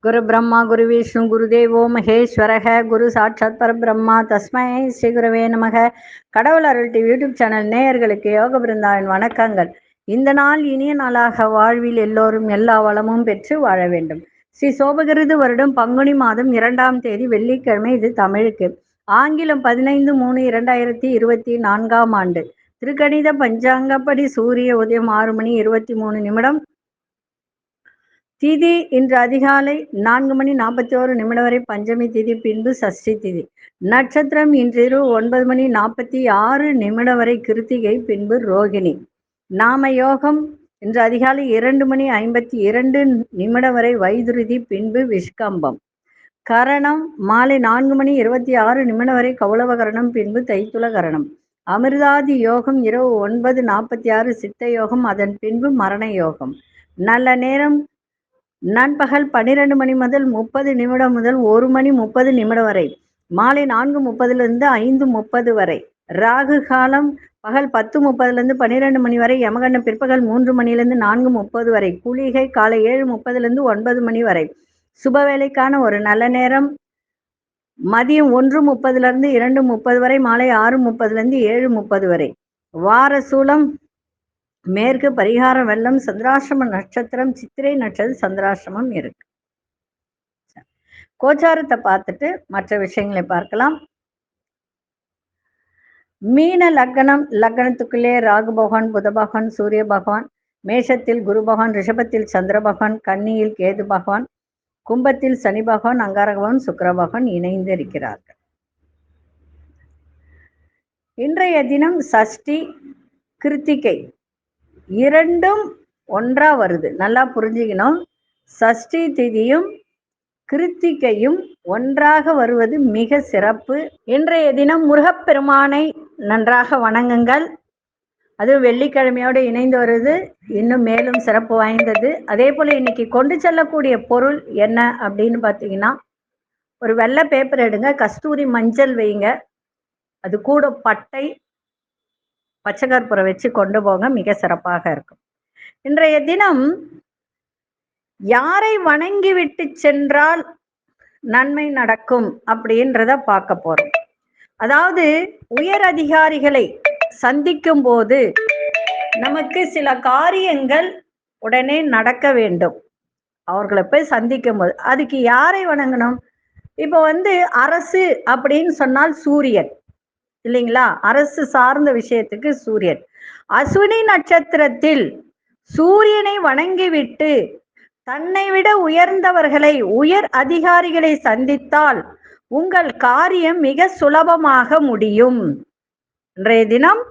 குரு பிரம்மா குரு விஷ்ணு குரு தேவோ மகேஸ்வரக குரு சாட்சாத் பரபிரம்மா தஸ்மை ஸ்ரீ குருவே நமக. கடவுள் அருள் டிவி யூடியூப் சேனல் நேயர்களுக்கு யோக பிருந்தாவின் வணக்கங்கள். இந்த நாள் இனிய நாளாக வாழ்வில் எல்லோரும் எல்லா வளமும் பெற்று வாழ வேண்டும். ஸ்ரீ சோபகிருது வருடம் பங்குனி மாதம் 2ஆம் தேதி வெள்ளிக்கிழமை. இது தமிழுக்கு. ஆங்கிலம் 15/3/2024 ஆண்டு. திருக்கணித பஞ்சாங்கப்படி சூரிய உதயம் 6 மணி 23 நிமிடம். திதி இன்று அதிகாலை 4 மணி 41 நிமிடம் வரை பஞ்சமி திதி, பின்பு சஷ்டி திதி. நட்சத்திரம் இன்றிரவு 9 மணி 46 நிமிடம் வரை கிருத்திகை, பின்பு ரோகிணி. நாம யோகம் இன்று அதிகாலை 2 மணி 52 நிமிடம் வரை வைதுருதி, பின்பு விஷ்கம்பம். கரணம் மாலை 4 மணி 26 நிமிடம் வரை கௌளவ கரணம், பின்பு தைத்துள கரணம். அமிர்தாதி யோகம் இரவு 9:46 சித்த யோகம், அதன் பின்பு மரண யோகம். நல்ல நேரம் நண்பகல் 12 மணி முதல் 30 நிமிடம் முதல் 1 மணி 30 நிமிடம் வரை. மாலை 4:30 5:30 வரை. ராகு காலம் பகல் 10:30 12 மணி வரை. யமகண்டம் பிற்பகல் 3 மணிலிருந்து 4:30 வரை. குளிகை காலை 7:30 9 மணி வரை. சுபவேளைக்கான ஒரு நல்ல நேரம் மதியம் 1:30 2:30 வரை. மாலை 6:30 7:30 வரை. வார சூலம் மேற்கு. பரிகாரம் வெள்ளம். சந்திராசிரம நட்சத்திரம் சித்திரை நட்சத்திரம் சந்திராசிரமம் இருக்கு. கோச்சாரத்தை பார்த்துட்டு மற்ற விஷயங்களை பார்க்கலாம். மீன லக்னம், லக்னத்துக்குள்ளே ராகு பகவான், புத பகவான், சூரிய பகவான். மேஷத்தில் குரு பகவான், ரிஷபத்தில் சந்திர பகவான், கன்னியில் கேது பகவான், கும்பத்தில் சனி பகவான், அங்கார பகவான், சுக்கிர பகவான் இணைந்து இருக்கிறார்கள். இன்றைய தினம் சஷ்டி கிருத்திகை இரண்டும் ஒன்றா வருது. நல்லா புரிஞ்சுக்கணும். சஷ்டி திதியும் கிருத்திகையும் ஒன்றாக வருவது மிக சிறப்பு. இன்றைய தினம் முருகப்பெருமானை நன்றாக வணங்குங்கள். அது வெள்ளிக்கிழமையோடு இணைந்து வருது, இன்னும் மேலும் சிறப்பு வாய்ந்தது. அதே போல இன்னைக்கு கொண்டு செல்லக்கூடிய பொருள் என்ன அப்படின்னு பார்த்தீங்கன்னா, ஒரு வெள்ளை பேப்பர் எடுங்க, கஸ்தூரி மஞ்சள் வைங்க, அது கூட பட்டை பச்சை கற்பூரம் வச்சு கொண்டு போங்க, மிக சிறப்பாக இருக்கும். இன்றைய தினம் யாரை வணங்கி விட்டு சென்றால் நன்மை நடக்கும் அப்படின்றத பார்க்க போறோம். அதாவது உயர் அதிகாரிகளை சந்திக்கும் போது நமக்கு சில காரியங்கள் உடனே நடக்க வேண்டும். அவர்களை போய் சந்திக்கும் போது அதுக்கு யாரை வணங்கணும்? இப்போ அரசு அப்படின்னு சொன்னால் சூரியன் இல்லைங்களா? அரசு சார்ந்த விஷயத்துக்கு சூரியன். அஸ்வினி நட்சத்திரத்தில் சூரியனை வணங்கிவிட்டு தன்னை விட உயர்ந்தவர்களை, உயர் அதிகாரிகளை சந்தித்தால் உங்கள் காரியம் மிக சுலபமாக முடியும். இன்றைய தினம்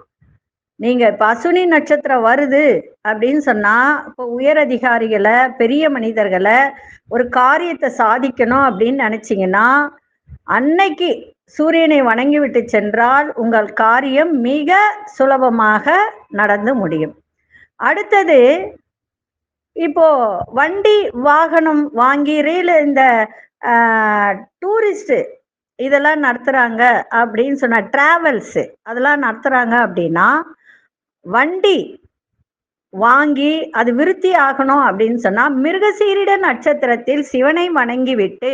நீங்க இப்ப அஸ்வினி நட்சத்திரம் வருது அப்படின்னு சொன்னா, இப்போ உயர் அதிகாரிகளை, பெரிய மனிதர்களை, ஒரு காரியத்தை சாதிக்கணும் அப்படின்னு நினைச்சீங்கன்னா அன்னைக்கு சூரியனை வணங்கி விட்டு சென்றால் உங்கள் காரியம் மிக சுலபமாக நடந்து முடியும். அடுத்தது, இப்போ வண்டி வாகனம் வாங்கி இந்த டூரிஸ்ட் இதெல்லாம் நடத்துறாங்க அப்படின்னு சொன்னா, டிராவல்ஸ் அதெல்லாம் நடத்துறாங்க அப்படின்னா, வண்டி வாங்கி அது விருத்தி ஆகணும் அப்படின்னு சொன்னா மிருகசீரிட நட்சத்திரத்தில் சிவனை வணங்கி விட்டு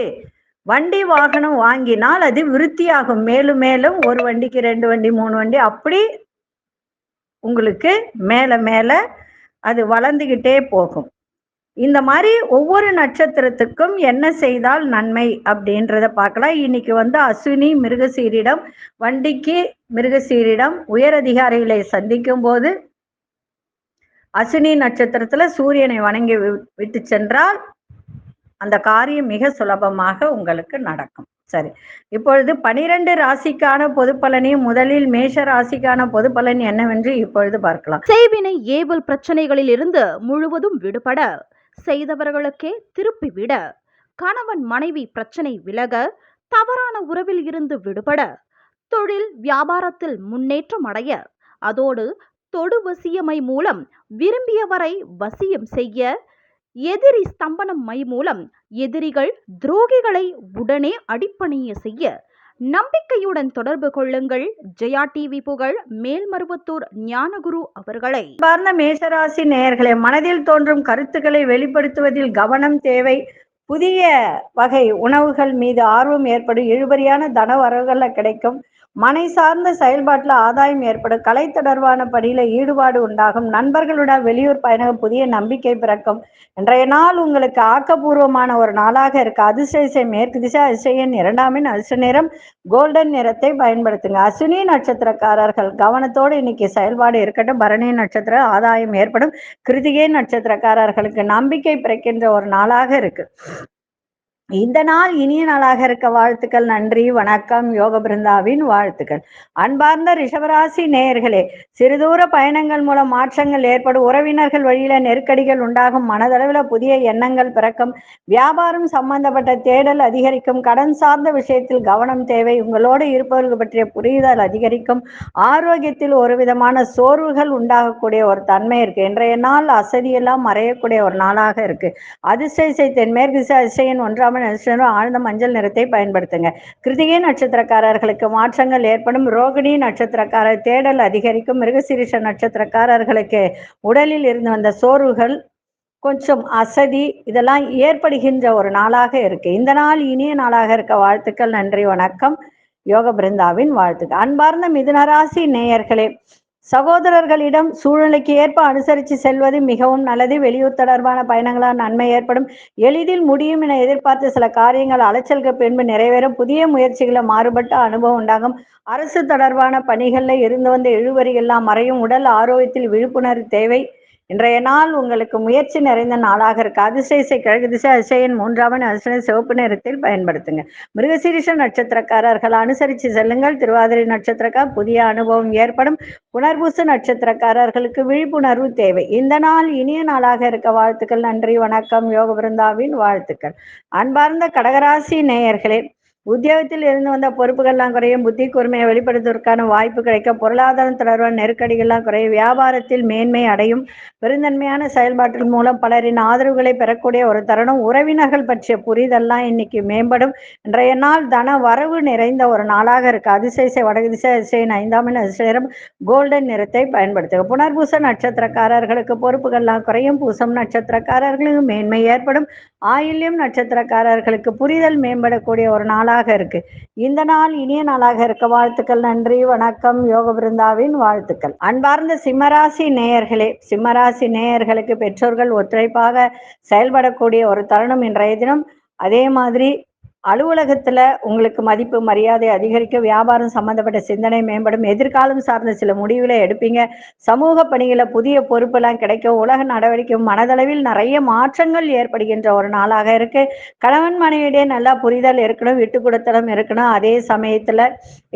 வண்டி வாகனம் வாங்கினால் அது விருத்தியாகும். மேலும் மேலும் ஒரு வண்டிக்கு 2 வண்டி 3 வண்டி அப்படி உங்களுக்கு மேல மேல அது வளர்ந்துகிட்டே போகும். இந்த மாதிரி ஒவ்வொரு நட்சத்திரத்துக்கும் என்ன செய்தால் நன்மை அப்படின்றத பார்க்கலாம். இன்னைக்கு அஸ்வினி மிருகசீரிடம், வண்டிக்கு மிருகசீரிடம், உயர் அதிகாரிகளை சந்திக்கும் போது அஸ்வினி நட்சத்திரத்துல சூரியனை வணங்கி விட்டு சென்றால் அந்த காரியம் மிக சுலபமாக உங்களுக்கு நடக்கும். சரி, இப்பொழுது 12 ராசிக்கான பொது பலனையும் முதலில் மேஷ ராசிக்கான பொது பலன் என்னவென்று இப்பொழுது பார்க்கலாம். செய்வினை ஏவல் பிரச்சனைகளில் இருந்து முழுவதும் விடுபட, செய்தவர்களுக்கே திருப்பிவிட, கணவன் மனைவி பிரச்சனை விலக, தவறான உறவில் இருந்து விடுபட, தொழில் வியாபாரத்தில் முன்னேற்றம் அடைய, அதோடு தொடு வசியமை மூலம் விரும்பியவரை வசியம் செய்ய, எதிரி ஸ்தம்பனம் மை மூலம் எதிரிகள் துரோகிகளை உடனே அடிப்பணிய செய்ய நம்பிக்கையுடன் தொடர்பு கொள்ளுங்கள். ஜெயா டிவி புகழ் மேல்மருவத்தூர் ஞானகுரு அவர்களை. பார்ந்த மேஷராசி நேயர்களே, மனதில் தோன்றும் கருத்துக்களை வெளிப்படுத்துவதில் கவனம் தேவை. புதிய வகை உணவுகள் மீது ஆர்வம் ஏற்படும், இழுபறியான தன வரவுகளை கிடைக்கும், மனை சார்ந்த செயல்பாட்டில் ஆதாயம் ஏற்படும், கலை தொடர்பான பணியில ஈடுபாடு உண்டாகும், நண்பர்களுடன் வெளியூர் பயணம், புதிய நம்பிக்கை பிறக்கும். இன்றைய நாள் உங்களுக்கு ஆக்கப்பூர்வமான ஒரு நாளாக இருக்கு. அதிர்ஷ்ட மேற்கு திசை, அதிர்ஷ்ட இரண்டாம் எண், அதிர்ஷ்ட நிறம் கோல்டன் நிறத்தை பயன்படுத்துங்க. அஸ்வினி நட்சத்திரக்காரர்கள் கவனத்தோடு இன்னைக்கு செயல்பாடு இருக்கட்டும். பரணி நட்சத்திர ஆதாயம் ஏற்படும். கிருத்திகை நட்சத்திரக்காரர்களுக்கு நம்பிக்கை பிறக்கின்ற ஒரு நாளாக இருக்கு. இந்த நாள் இனிய நாளாக இருக்க வாழ்த்துக்கள். நன்றி, வணக்கம். யோக பிருந்தாவின் வாழ்த்துக்கள். அன்பார்ந்த ரிஷபராசி நேயர்களே, சிறுதூர பயணங்கள் மூலம் மாற்றங்கள் ஏற்படும், உறவினர்கள் வழியில நெருக்கடிகள் உண்டாகும், மனதளவில் புதிய எண்ணங்கள் பிறக்கும், வியாபாரம் சம்பந்தப்பட்ட தேடல் அதிகரிக்கும், கடன் சார்ந்த விஷயத்தில் கவனம் தேவை, உங்களோடு இருப்பவர்கள் பற்றிய புரிதல் அதிகரிக்கும், ஆரோக்கியத்தில் ஒரு விதமான சோர்வுகள் உண்டாகக்கூடிய ஒரு தன்மை இருக்கு. இன்றைய நாள் அசதியெல்லாம் மறையக்கூடிய ஒரு நாளாக இருக்கு. அதிர்ஷ்ட தென்மேற்கு திசை, அதிர்ஷ்ட ஒன்றாம் ஆழ்ந்த மஞ்சள் நிறத்தை பயன்படுத்துங்க. கிருத்திகை நட்சத்திரக்காரர்களுக்கு மாற்றங்கள் ஏற்படும், ரோகிணி நட்சத்திரக்காரர் தேடல் அதிகரிக்கும், மிருகசீரிஷ நட்சத்திரக்காரர்களுக்கு உடலில் இருந்து வந்த சோர்வுகள், கொஞ்சம் அசதி இதெல்லாம் ஏற்படுகின்ற ஒரு நாளாக இருக்கு. இந்த நாள் இனிய நாளாக இருக்க வாழ்த்துக்கள். நன்றி, வணக்கம். யோக பிருந்தாவின் வாழ்த்துக்கள். அன்பார்ந்த மிதுனராசி நேயர்களே, சகோதரர்களிடம் சூழ்நிலைக்கு ஏற்ப அனுசரித்து செல்வது மிகவும் நல்லது. வெளியூர் தொடர்பான பயணங்களால் நன்மை ஏற்படும், எளிதில் முடியும் என எதிர்பார்த்த சில காரியங்கள் அலைச்சலுக்கு பின்பு நிறைவேறும், புதிய முயற்சிகளை மாறுபட்ட அனுபவம் உண்டாகும், அரசு தொடர்பான பணிகளில் இருந்து வந்த இழுவறியெல்லாம் மறையும், உடல் ஆரோக்கியத்தில் விழிப்புணர்வு தேவை. இன்றைய நாள் உங்களுக்கு முயற்சி நிறைந்த நாளாக இருக்கு. அதிர்ஷ்ட கிழக்கு திசை, அதிர்ஷ்ட மூன்றாம் அதிர்ஷ்ட சிவப்பு நிறத்தில் பயன்படுத்துங்க. மிருகசீரிஷ நட்சத்திரக்காரர்கள் அனுசரித்து செல்லுங்கள். திருவாதிரை நட்சத்திரக்கார் புதிய அனுபவம் ஏற்படும், புனர்பூச நட்சத்திரக்காரர்களுக்கு விழிப்புணர்வு தேவை. இந்த நாள் இனிய நாளாக இருக்க வாழ்த்துக்கள். நன்றி, வணக்கம். யோக பிருந்தாவின் வாழ்த்துக்கள். அன்பார்ந்த கடகராசி நேயர்களே, உத்தியோகத்தில் இருந்து வந்த பொறுப்புகள்லாம் குறையும், புத்தி கூர்மையை வெளிப்படுத்துவதற்கான வாய்ப்பு கிடைக்கும், பொருளாதாரம் தொடர்பான நெருக்கடிகள்லாம் குறையும், வியாபாரத்தில் மேன்மை அடையும், பெருந்தன்மையான செயல்பாட்டின் மூலம் பலரின் ஆதரவுகளை பெறக்கூடிய ஒரு தருணம், உறவினர்கள் பற்றிய புரிதல்லாம் இன்னைக்கு மேம்படும். இன்றைய நாள் தன வரவு நிறைந்த ஒரு நாளாக இருக்கு. அதிசய வடக்கு திசை, அதிசயின் ஐந்தாம் அதிசயம் கோல்டன் நிறத்தை பயன்படுத்துக. புனர்பூச நட்சத்திரக்காரர்களுக்கு பொறுப்புகள்லாம் குறையும், பூசம் நட்சத்திரக்காரர்களுக்கு மேன்மை ஏற்படும், ஆயில்யம் நட்சத்திரக்காரர்களுக்கு புரிதல் மேம்படக்கூடிய ஒரு நாளாக இருக்கு. இந்த நாள் இனிய நாளாக இருக்க வாழ்த்துக்கள். நன்றி, வணக்கம். யோக பிருந்தாவின் வாழ்த்துக்கள். அன்பார்ந்த சிம்மராசி நேயர்களே, சிம்மராசி நேயர்களுக்கு பெற்றோர்கள் ஒத்துழைப்பாக செயல்படக்கூடிய ஒரு தருணம் இன்றைய தினம். அதே மாதிரி அலுவலகத்துல உங்களுக்கு மதிப்பு மரியாதை அதிகரிக்க, வியாபாரம் சம்பந்தப்பட்ட சிந்தனை மேம்படும், எதிர்காலம் சார்ந்த சில முடிவுகளை எடுப்பீங்க, சமூக பணிகளை புதிய பொறுப்பெல்லாம் கிடைக்கும், உலக நடவடிக்கை மனதளவில் நிறைய மாற்றங்கள் ஏற்படுகின்ற ஒரு நாளாக இருக்கு. கணவன் மனைவியிடையே நல்லா புரிதல் இருக்கணும், விட்டு கொடுத்தலும் இருக்கணும். அதே சமயத்துல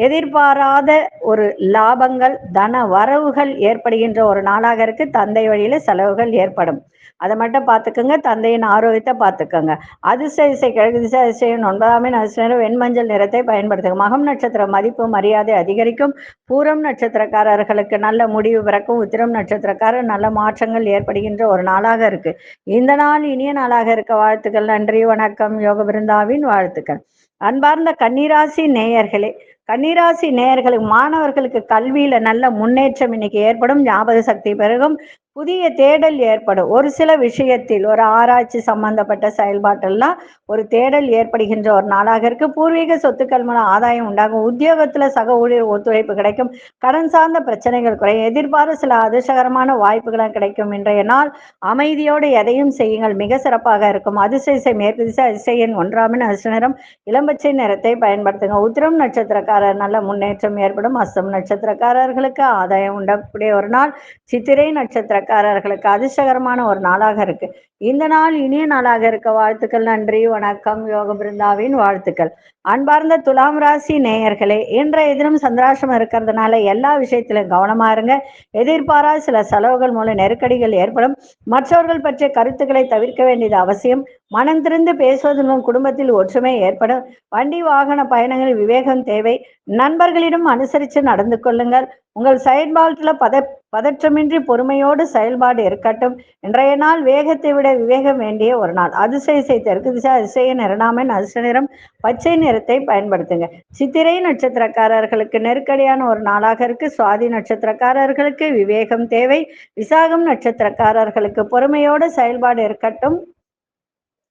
எதிர்பாராத ஒரு லாபங்கள், தன வரவுகள் ஏற்படுகின்ற ஒரு நாளாக இருக்கு. தந்தை வழியில செலவுகள் ஏற்படும், அதை மட்டும் பார்த்துக்கோங்க. தந்தையின் ஆரோக்கியத்தை பார்த்துக்கோங்க. அதிர்ஷ்ட கிழக்கு திசை, அதிர்ஷ்டம் ஒன்பதாம் அதிர்ஷ்டம் வெண்மஞ்சள் நிறத்தை பயன்படுத்துங்க. மகம் நட்சத்திர மதிப்பு மரியாதை அதிகரிக்கும், பூரம் நட்சத்திரக்காரர்களுக்கு நல்ல முடிவு பிறக்கும், உத்திரம் நட்சத்திரக்காரர் நல்ல மாற்றங்கள் ஏற்படுகின்ற ஒரு நாளாக இருக்கு. இந்த நாள் இனிய நாளாக இருக்க வாழ்த்துக்கள். நன்றி, வணக்கம். யோக பிருந்தாவின் வாழ்த்துக்கள். அன்பார்ந்த கன்னிராசி நேயர்களே, கன்னிராசி நேயர்களுக்கு மாணவர்களுக்கு கல்வியில நல்ல முன்னேற்றம் இன்னைக்கு ஏற்படும், ஞாபக சக்தி பெருகும், புதிய தேடல் ஏற்படும், ஒரு சில விஷயத்தில் ஒரு ஆராய்ச்சி சம்பந்தப்பட்ட செயல்பாட்டெல்லாம் ஒரு தேடல் ஏற்படுகின்ற ஒரு நாளாக இருக்கு. பூர்வீக சொத்துக்கள் மூலம் ஆதாயம் உண்டாகும், உத்தியோகத்துல சக ஊழியர் ஒத்துழைப்பு கிடைக்கும், கடன் சார்ந்த பிரச்சனைகள் குறையும், எதிர்பார்த்த சில அதிர்ஷ்டகரமான வாய்ப்புகளும் கிடைக்கும். இன்றைய நாள் அமைதியோடு எதையும் செய்யுங்கள், மிக சிறப்பாக இருக்கும். அதிர்ஷ்ட மேற்கு திசை, அதிர்ஷ்ட ஒன்றாம் அதிர்ஷ்ட நிறம் இளம்பச்சை நிறத்தை பயன்படுத்துங்க. உத்திரம் நட்சத்திரக்காரர் நல்ல முன்னேற்றம் ஏற்படும், அஸ்தம் நட்சத்திரக்காரர்களுக்கு ஆதாயம் உண்டாகக்கூடிய ஒரு நாள், சித்திரை நட்சத்திரக்காரர்களுக்கு அதிர்ஷ்டகரமான ஒரு நாளாக இருக்கு. இந்த நாள் இனிய நாளாக இருக்க வாழ்த்துக்கள். நன்றி, வணக்கம். யோக பிருந்தாவின் வாழ்த்துக்கள். அன்பார்ந்த துலாம் ராசி நேயர்களே, இன்றைய தினம் சந்திராசிரமம் இருக்கிறதுனால எல்லா விஷயத்திலும் கவனமா இருங்க. எதிர்பாராத சில செலவுகள் மூலம் நெருக்கடிகள் ஏற்படும், மற்றவர்கள் பற்றிய கருத்துக்களை தவிர்க்க வேண்டியது அவசியம், மனம் திறந்து பேசுவதன் மூலம் குடும்பத்தில் ஒற்றுமை ஏற்படும், வண்டி வாகன பயணங்களில் விவேகம் தேவை, நண்பர்களிடம் அனுசரித்து நடந்து கொள்ளுங்கள், உங்கள் செயல்பாட்டில் பதற்றமின்றி பொறுமையோடு செயல்பாடு இருக்கட்டும். இன்றைய நாள் வேகத்தை விட விவேகம் வேண்டிய ஒரு நாள். அதிசய தெற்கு திசை, அதிசய நிறநாமன் அதிர்ஷ்ட நிறம் பச்சை நிறத்தை பயன்படுத்துங்க. சித்திரை நட்சத்திரக்காரர்களுக்கு நெருக்கடியான ஒரு நாளாக இருக்கு. சுவாதி நட்சத்திரக்காரர்களுக்கு விவேகம் தேவை, விசாகம் நட்சத்திரக்காரர்களுக்கு பொறுமையோடு செயல்பாடு இருக்கட்டும்.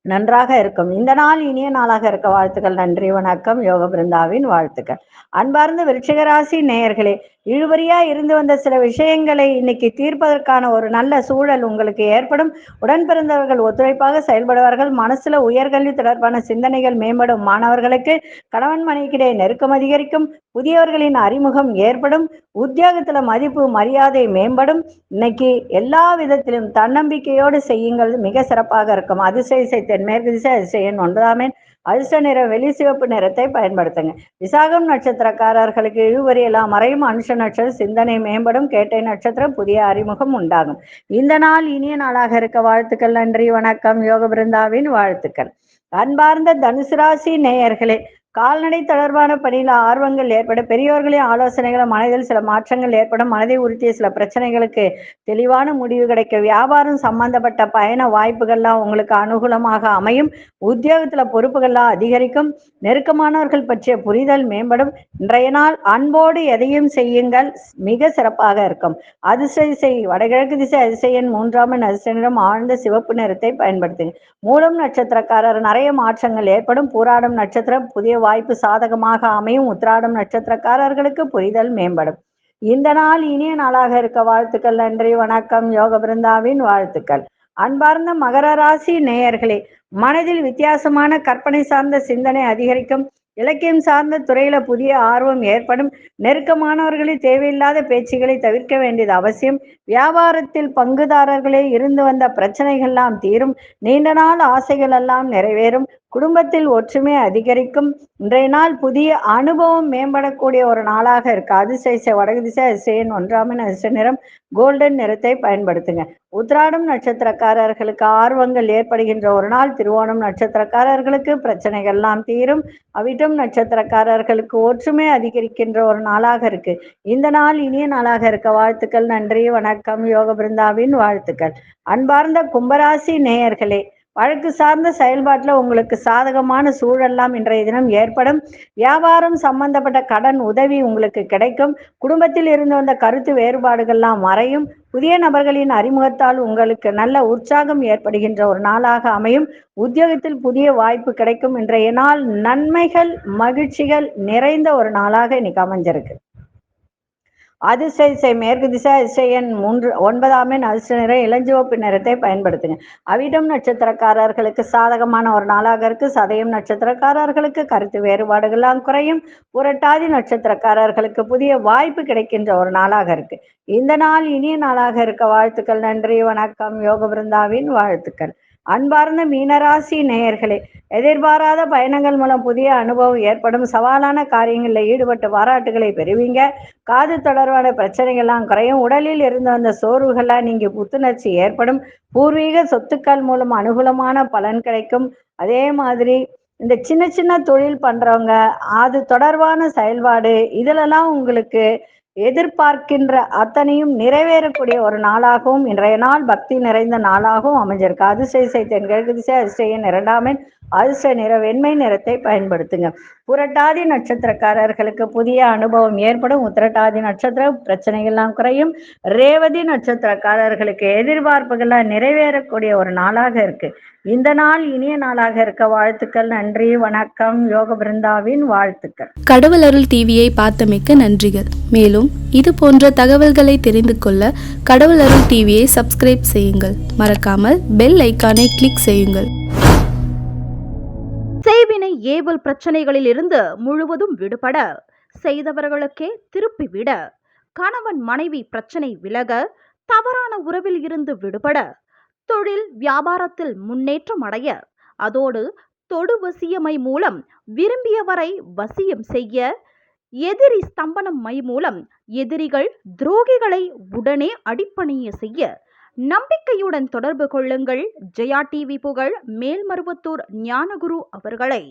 நன்றாக இருக்கும். இந்த நாள் இனிய நாளாக இருக்க வாழ்த்துக்கள். நன்றி, வணக்கம். யோக பிருந்தாவின் வாழ்த்துக்கள். அன்பார்ந்த விருச்சிக ராசி நேயர்களே, இழுபறியா இருந்து வந்த சில விஷயங்களை இன்னைக்கு தீர்ப்பதற்கான ஒரு நல்ல சூழல் உங்களுக்கு ஏற்படும். உடன் பிறந்தவர்கள் ஒத்துழைப்பாக செயல்படுவார்கள். மனசுல உயர்கல்வி தொடர்பான சிந்தனைகள் மேம்படும். மாணவர்களுக்கு கணவன் மனைவிக்கிடையே நெருக்கம் அதிகரிக்கும். புதியவர்களின் அறிமுகம் ஏற்படும். உத்தியோகத்துல மதிப்பு மரியாதை மேம்படும். இன்னைக்கு எல்லா விதத்திலும் தன்னம்பிக்கையோடு செய்யுங்கள், மிக சிறப்பாக இருக்கும். அதிசய தென்மேற்கு திசை, அதிசய எண் 9ஆம் எண், அதிர்ஷ்ட நிறம் வெளி சிவப்பு நிறத்தை பயன்படுத்துங்க. விசாகம் நட்சத்திரக்காரர்களுக்கு இழுவரி எல்லாம் மறையும். அனுஷ நட்சத்திரம் சிந்தனை மேம்படும். கேட்டை நட்சத்திரம் புதிய அறிமுகம் உண்டாகும். இந்த நாள் இனிய நாளாக இருக்க வாழ்த்துக்கள். நன்றி, வணக்கம். யோக பிருந்தாவின் வாழ்த்துக்கள். அன்பார்ந்த தனுசு ராசி நேயர்களே, கால்நடை தொடர்பான பணியில் ஆர்வங்கள் ஏற்பட, பெரியோர்களின் ஆலோசனைகளை மனதில் சில மாற்றங்கள் ஏற்படும். மனதை உறுத்திய சில பிரச்சனைகளுக்கு தெளிவான முடிவு கிடைக்க, வியாபாரம் சம்பந்தப்பட்ட பயண வாய்ப்புகள்லாம் உங்களுக்கு அனுகூலமாக அமையும். உத்தியோகத்துல பொறுப்புகள்லாம் அதிகரிக்கும். நெருக்கமானவர்கள் பற்றிய புரிதல் மேம்படும். இன்றைய நாள் அன்போடு எதையும் செய்யுங்கள், மிக சிறப்பாக இருக்கும். அதிர்ஷ்ட திசை வடகிழக்கு திசை, அதிசய எண் 3ஆம் எண், அதிர்ஷ்ட நிறம் ஆழ்ந்த சிவப்பு நிறத்தை பயன்படுத்துங்க. மூலம் நட்சத்திரக்காரர் நிறைய மாற்றங்கள் ஏற்படும். பூராடம் நட்சத்திரம் புதிய வாய்ப்பு சாதகமாக அமையும். உத்திராடம் நட்சத்திரக்காரர்களுக்கு புரிதல் மேம்படும். இந்த நாள் இனிய நாளாக இருக்க வாழ்த்துக்கள். நன்றி, வணக்கம். யோக பிருந்தாவின் வாழ்த்துக்கள். அன்பார்ந்த மகர ராசி நேயர்களே, மனதில் வித்தியாசமான கற்பனை சார்ந்த சிந்தனை அதிகரிக்கும். இலக்கியம் சார்ந்த துறையில புதிய ஆர்வம் ஏற்படும். நெருக்கமானவர்களில் தேவையில்லாத பேச்சுகளை தவிர்க்க வேண்டியது அவசியம். வியாபாரத்தில் பங்குதாரர்களே இருந்து வந்த பிரச்சனைகள்லாம் தீரும். நீண்ட நாள் ஆசைகள் எல்லாம் நிறைவேறும். குடும்பத்தில் ஒற்றுமை அதிகரிக்கும். இன்றைய நாள் புதிய அனுபவம் மேம்படக்கூடிய ஒரு நாளாக இருக்கு. அதிசய வடகு திசை, அதிசயன் 1ஆம் எண், அதிர்ஷ்ட நிறம் கோல்டன் நிறத்தை பயன்படுத்துங்க. உத்திராடம் நட்சத்திரக்காரர்களுக்கு ஆர்வங்கள் ஏற்படுகின்ற ஒரு நாள். திருவோணம் நட்சத்திரக்காரர்களுக்கு பிரச்சனைகள்லாம் தீரும். அவிட்டம் நட்சத்திரக்காரர்களுக்கு ஒற்றுமை அதிகரிக்கின்ற ஒரு நாளாக இருக்கு. இந்த நாள் இனிய நாளாக இருக்க வாழ்த்துக்கள். நன்றி, வணக்கம். யோக பிருந்தாவின் வாழ்த்துக்கள். அன்பார்ந்த கும்பராசி நேயர்களே, வழக்கு சார்ந்த செயல்பாட்டில் உங்களுக்கு சாதகமான சூழல்லாம் இன்றைய தினம் ஏற்படும். வியாபாரம் சம்பந்தப்பட்ட கடன் உதவி உங்களுக்கு கிடைக்கும். குடும்பத்தில் இருந்து வந்த கருத்து வேறுபாடுகள்லாம் மறையும். புதிய நபர்களின் அறிமுகத்தால் உங்களுக்கு நல்ல உற்சாகம் ஏற்படுகின்ற ஒரு நாளாக அமையும். உத்தியோகத்தில் புதிய வாய்ப்பு கிடைக்கும். இன்றைய நாள் நன்மைகள் மகிழ்ச்சிகள் நிறைந்த ஒரு நாளாக இன்னைக்கு அமைஞ்சிருக்கு. அதிர்ஷ்ட மேற்கு திசை, அதிர்ஷ்ட எண் 9ஆம் எண், அதிர்ஷ்ட நிறம் இளஞ்சிவப்பு நிறத்தை பயன்படுத்துங்க. அவிட்டம் நட்சத்திரக்காரர்களுக்கு சாதகமான ஒரு நாளாக இருக்கு. சதயம் நட்சத்திரக்காரர்களுக்கு கருத்து வேறுபாடுகள்லாம் குறையும். புரட்டாதி நட்சத்திரக்காரர்களுக்கு புதிய வாய்ப்பு கிடைக்கின்ற ஒரு நாளாக இருக்கு. இந்த நாள் இனிய நாளாக இருக்க வாழ்த்துக்கள். நன்றி, வணக்கம். யோக பிருந்தாவின் வாழ்த்துக்கள். அன்பார்ந்த மீனராசி நேயர்களே, எதிர்பாராத பயணங்கள் மூலம் புதிய அனுபவம் ஏற்படும். சவாலான காரியங்களில் ஈடுபட்டு பாராட்டுகளை பெறுவீங்க. காது தொடர்பான பிரச்சனைகள்லாம் குறையும். உடலில் இருந்து வந்த சோர்வுகள்லாம் நீங்க புத்துணர்ச்சி ஏற்படும். பூர்வீக சொத்துக்கள் மூலம் அனுகூலமான பலன் கிடைக்கும். அதே மாதிரி இந்த சின்ன சின்ன தொழில் பண்றவங்க, அது தொடர்பான செயல்பாடு, இதிலெல்லாம் உங்களுக்கு எதிர்பார்க்கின்ற அத்தனையும் நிறைவேறக்கூடிய ஒரு நாளாகவும் இன்றைய நாள் பக்தி நிறைந்த நாளாகவும் அமைஞ்சிருக்கு. அதிசய தென்கிழக்கு திசை, அதிசய எண் 2ஆம் எண், அதிர்ஷ்ட நிற வெண்மை நிறத்தை பயன்படுத்துங்க. புரட்டாதி நட்சத்திரக்காரர்களுக்கு புதிய அனுபவம் ஏற்படும். உத்திரட்டாதி நட்சத்திர பிரச்சனைகள்லாம் குறையும். ரேவதி நட்சத்திரக்காரர்களுக்கு எதிர்பார்ப்புகள்லாம் நிறைவேறக்கூடிய ஒரு நாளாக இருக்கு. இந்த நாள் இனிய நாளாக இருக்க வாழ்த்துக்கள். நன்றி, வணக்கம். யோக பிருந்தாவின் வாழ்த்துக்கள். கடவுள் அருள் டிவியை பார்த்தமைக்க நன்றிகள். மேலும் இது போன்ற தகவல்களை தெரிந்து கொள்ள கடவுள் அருள் டிவியை சப்ஸ்கிரைப் செய்யுங்கள். மறக்காமல் பெல் ஐக்கானை கிளிக் செய்யுங்கள். செய்வினை ஏவல் பிரச்சனைகளில் இருந்து முழுவதும் விடுபட, செய்தவர்களுக்கே திருப்பிவிட, கணவன் மனைவி பிரச்சனை விலக, தவறான உறவில் இருந்து விடுபட, தொழில் வியாபாரத்தில் முன்னேற்றம் அடைய, அதோடு தொடு வசியமை மூலம் விரும்பியவரை வசியம் செய்ய, எதிரி ஸ்தம்பனம் மை மூலம் எதிரிகள் துரோகிகளை உடனே அடிப்பணிய செய்ய, நம்பிக்கையுடன் தொடர்பு கொள்ளுங்கள். ஜெயா டிவி புகழ் மேல்மருவத்தூர் ஞானகுரு அவர்களை.